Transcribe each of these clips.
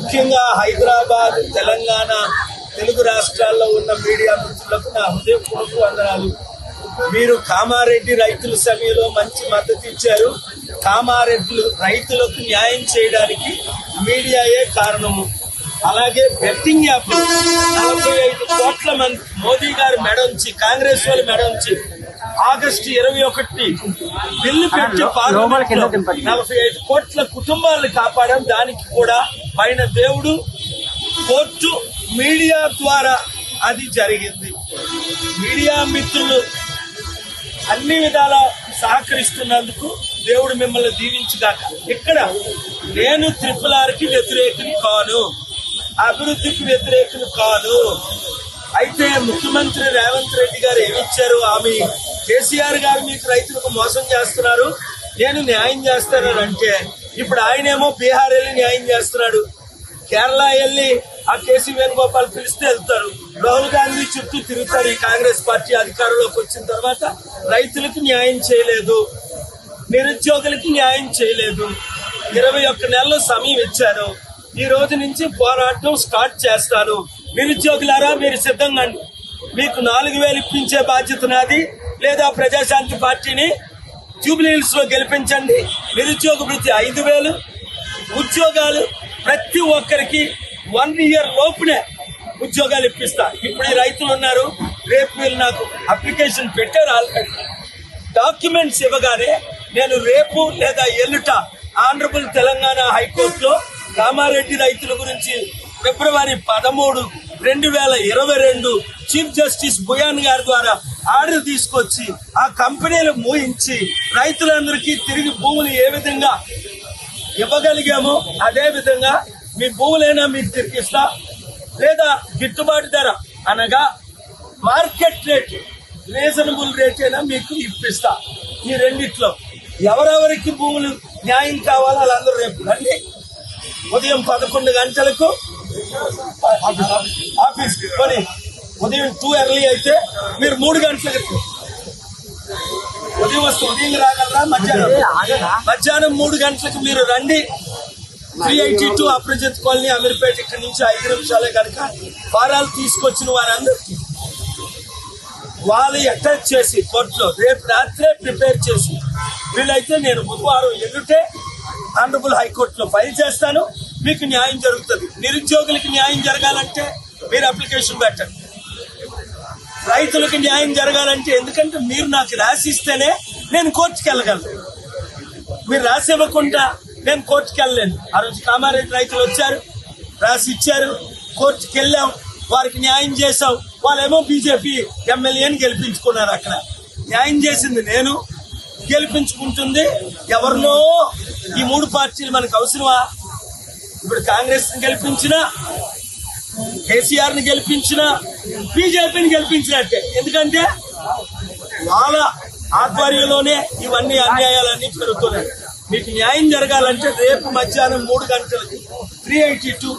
ముఖ్యంగా హైదరాబాద్, తెలంగాణ, తెలుగు రాష్ట్రాల్లో ఉన్న మీడియా మిత్రులకు నా హృదయపూర్వక వందనాలు. మీరు కామారెడ్డి రైతుల సభలో మంచి మద్దతు ఇచ్చారు. కామారెడ్డి రైతులకు న్యాయం చేయడానికి మీడియాయే కారణము. అలాగే బెట్టింగ్ యాప్ 45 కోట్ల మంది మోదీ గారి మెడ ఉంచి, కాంగ్రెస్ వాళ్ళు మెడ ఉంచి ఆగస్టు 21 బిల్లు పెట్టి 45 కోట్ల కుటుంబాలను కాపాడాం. దానికి కూడా పైన దేవుడు, కోర్టు, మీడియా ద్వారా అది జరిగింది. మీడియా మిత్రులు అన్ని విధాల సహకరిస్తున్నందుకు దేవుడు మిమ్మల్ని దీవించుగాక. ఇక్కడ నేను RRRకి వ్యతిరేకం కాను, అభివృద్ధికి వ్యతిరేకం కాను. అయితే ముఖ్యమంత్రి రేవంత్ రెడ్డి గారు ఏమిచ్చారు హామీ? కేసీఆర్ గారు మీకు రైతులకు మోసం చేస్తున్నారు, నేను న్యాయం చేస్తానంటే, ఇప్పుడు ఆయనేమో బీహార్ వెళ్ళి న్యాయం చేస్తున్నాడు, కేరళ వెళ్ళి ఆ కేసీ వేణుగోపాల్ పిలిస్తే వెళ్తారు, రాహుల్ గాంధీ చుట్టూ తిరుగుతారు. ఈ కాంగ్రెస్ పార్టీ అధికారంలోకి వచ్చిన తర్వాత రైతులకు న్యాయం చేయలేదు, నిరుద్యోగులకి న్యాయం చేయలేదు. 21 నెలలు సమయం ఇచ్చారు. ఈ రోజు నుంచి పోరాటం స్టార్ట్ చేస్తాను. నిరుద్యోగులారా మీరు సిద్ధంగా, మీకు 4000 ఇప్పించే బాధ్యత నాది. లేదా ప్రజాశాంతి పార్టీని జూబ్లీహిల్స్ లో గెలిపించండి. నిరుద్యోగ వృత్తి 5000, ఉద్యోగాలు ప్రతి ఒక్కరికి 1 ఇయర్ లోపునే ఉద్యోగాలు ఇప్పిస్తా. ఇప్పుడు ఈ రైతులు ఉన్నారు, రేపు వీళ్ళు నాకు అప్లికేషన్ పెట్టారు ఆల్రెడీ. డాక్యుమెంట్స్ ఇవ్వగానే నేను రేపు లేదా ఎల్లుట ఆనరబుల్ తెలంగాణ హైకోర్టులో కామారెడ్డి రైతుల గురించి ఫిబ్రవరి 13, 2022 చీఫ్ జస్టిస్ బుయాన్ గారి ద్వారా ఆర్డర్ తీసుకొచ్చి ఆ కంపెనీలు మూయించి రైతులందరికీ తిరిగి భూములు ఏ విధంగా ఇవ్వగలిగామో అదే విధంగా మీ భూములైనా మీకు తిరిగిస్తా, లేదా గిట్టుబాటు ధర అనగా మార్కెట్ రేట్, రీజనబుల్ రేట్ అయినా మీకు ఇప్పిస్తా. ఈ రెండిట్లో ఎవరెవరికి భూములు న్యాయం కావాలో వాళ్ళందరూ రేపు రండి. ఉదయం 11 గంటలకు ఆఫీస్ కొని, ఉదయం 2 ఎర్లీ అయితే మీరు 3 గంటలకు ఉదయం వస్తే ఉదయం రాగలరా? మధ్యాహ్నం 3 గంటలకు మీరు రండి. 382 అప్రజిత్ కాలనీ, అమీర్పేట, ఇక్కడి నుంచి 5 నిమిషాలే కనుక ఫారాలు తీసుకొచ్చిన వారందరికీ వాళ్ళు అటాచ్ చేసి కోర్టులో రేపు రాత్రే ప్రిపేర్ చేసి, వీలైతే నేను బుధవారం ఎల్లుటే ఆనరబుల్ హైకోర్టులో ఫైల్ చేస్తాను. మీకు న్యాయం జరుగుతుంది. నిరుద్యోగులకి న్యాయం జరగాలంటే మీరు అప్లికేషన్ పెట్టండి. రైతులకు న్యాయం జరగాలంటే, ఎందుకంటే మీరు నాకు రాసిస్తేనే నేను కోర్టుకి వెళ్ళగలను. మీరు రాసి ఇవ్వకుండా నేను కోర్టుకి వెళ్ళలేను. ఆ రోజు కామారెడ్డి రైతులు వచ్చారు, రాసి ఇచ్చారు, కోర్టుకి వెళ్ళాం, వారికి న్యాయం చేశాం. వాళ్ళేమో బీజేపీ ఎమ్మెల్యేని గెలిపించుకున్నారు. అక్కడ న్యాయం చేసింది నేను, గెలిపించుకుంటుంది ఎవరినో. ఈ 3 పార్టీలు మనకు అవసరమా? ఇప్పుడు కాంగ్రెస్ ని గెలిపించినా, కేసీఆర్ ని గెలిపించినా, బీజేపీని గెలిపించినట్టే. ఎందుకంటే వాళ్ళ ఆధ్వర్యంలోనే ఇవన్నీ అన్యాయాలన్నీ పెరుగుతున్నాయి. మీకు న్యాయం జరగాలంటే రేపు మధ్యాహ్నం 3 గంటలకి 382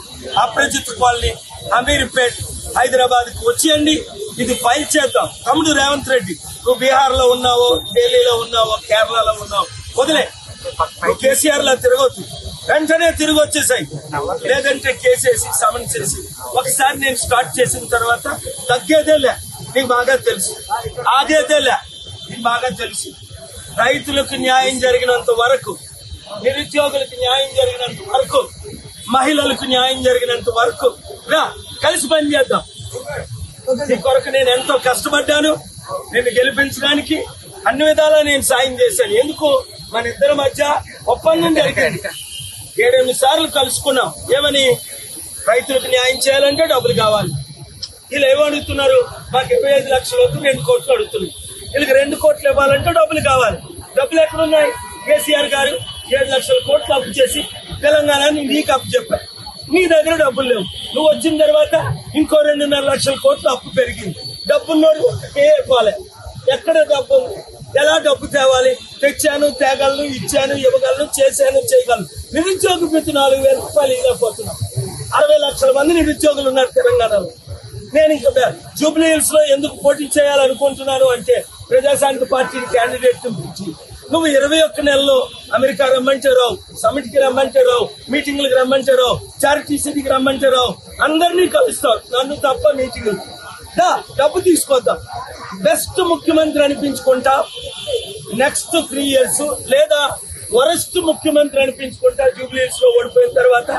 అప్రజిత్ కాలనీ, అమీర్పేట్, హైదరాబాద్కి వచ్చేయండి. ఇది ఫైల్ చేద్దాం. తమ్ముడు రేవంత్ రెడ్డి, నువ్వు బీహార్ లో ఉన్నావో, ఢిల్లీలో ఉన్నావో, కేరళలో ఉన్నావో వదిలే. నువ్వు కేసీఆర్ లా తిరగొద్దు, వెంటనే తిరిగి వచ్చేసాయి. లేదంటే కేసేసి సమన్ చేసి, ఒకసారి నేను స్టార్ట్ చేసిన తర్వాత తగ్గేదేలే, నీకు బాగా తెలుసు. ఆగేదేలే, నీకు బాగా తెలుసు. రైతులకు న్యాయం జరిగినంత వరకు, నిరుద్యోగులకు న్యాయం జరిగినంత వరకు, మహిళలకు న్యాయం జరిగినంత వరకు రా కలిసి పని చేద్దాం. ఈ కొరకు నేను ఎంతో కష్టపడ్డాను. నేను గెలిపించడానికి అన్ని విధాలా నేను సాయం చేశాను. ఎందుకు? మన ఇద్దరి మధ్య ఒప్పందం జరిగింది. 7-8 సార్లు కలుసుకున్నాం. ఏమని? రైతులకు న్యాయం చేయాలంటే డబ్బులు కావాలి. వీళ్ళు ఏమడుగుతున్నారు? మాకు 25 లక్షలు వద్దు, 2 కోట్లు అడుగుతున్నారు. వీళ్ళకి 2 కోట్లు ఇవ్వాలంటే డబ్బులు కావాలి. డబ్బులు ఎక్కడున్నాయి? కేసీఆర్ గారు 7 లక్షల కోట్లు అప్పు చేసి తెలంగాణని నీకు అప్పు చెప్పారు. నీ దగ్గర డబ్బులు లేవు. నువ్వు వచ్చిన తర్వాత ఇంకో 2.5 లక్షల కోట్లు అప్పు పెరిగింది. డబ్బున్నోడు ఇవ్వాలి. ఎక్కడ డబ్బు? ఎలా డబ్బు తేవాలి? తెచ్చాను, తేగలను, ఇచ్చాను, ఇవ్వగలను, చేశాను, చేయగలను. నిరుద్యోగ వృత్తి 4,000 రూపాయలు ఇవ్వకపోతున్నాం. 60 లక్షల మంది నిరుద్యోగులు ఉన్నారు తెలంగాణలో. నేను ఇంకా జూబ్లీహిల్స్ లో ఎందుకు పోటీ చేయాలనుకుంటున్నాను అంటే, ప్రజాశాంతి పార్టీ క్యాండిడేట్ పిలిచి నువ్వు 21 నెలల్లో అమెరికా రమ్మంటే రావు, సమిట్ కి రమ్మంటే రావు, మీటింగ్లకు రమ్మంటే రావు, చారిటీ సిటీకి రమ్మంటే రావు, అందరినీ కలుస్తావు, నన్ను తప్ప మీటింగ్ డబ్బు తీసుకొద్దాం. బెస్ట్ ముఖ్యమంత్రి అనిపించుకుంటా నెక్స్ట్ 3 years, లేదా వరస్ట్ ముఖ్యమంత్రి అనిపించుకుంటా జూబ్లీహిల్స్ లో ఓడిపోయిన తర్వాత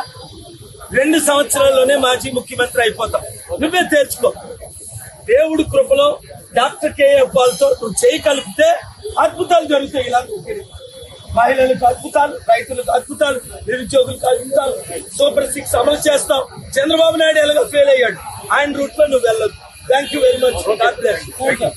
2 సంవత్సరాల్లోనే మాజీ ముఖ్యమంత్రి అయిపోతాం. నువ్వే తేల్చుకో. దేవుడి కృపలో డాక్టర్ కేఏ పాల్తో నువ్వు చేయి కలిపితే అద్భుతాలు జరుగుతాయి. ఇలా మహిళలకు అద్భుతాలు, రైతులకు అద్భుతాలు, నిరుద్యోగులకు అద్భుతాలు, సూపర్ 6 అమలు చేస్తాం. చంద్రబాబు నాయుడు ఎలాగో ఫెయిల్ అయ్యాడు, ఆయన రూట్ లో నువ్వు వెళ్ళొద్దు. Thank you very much.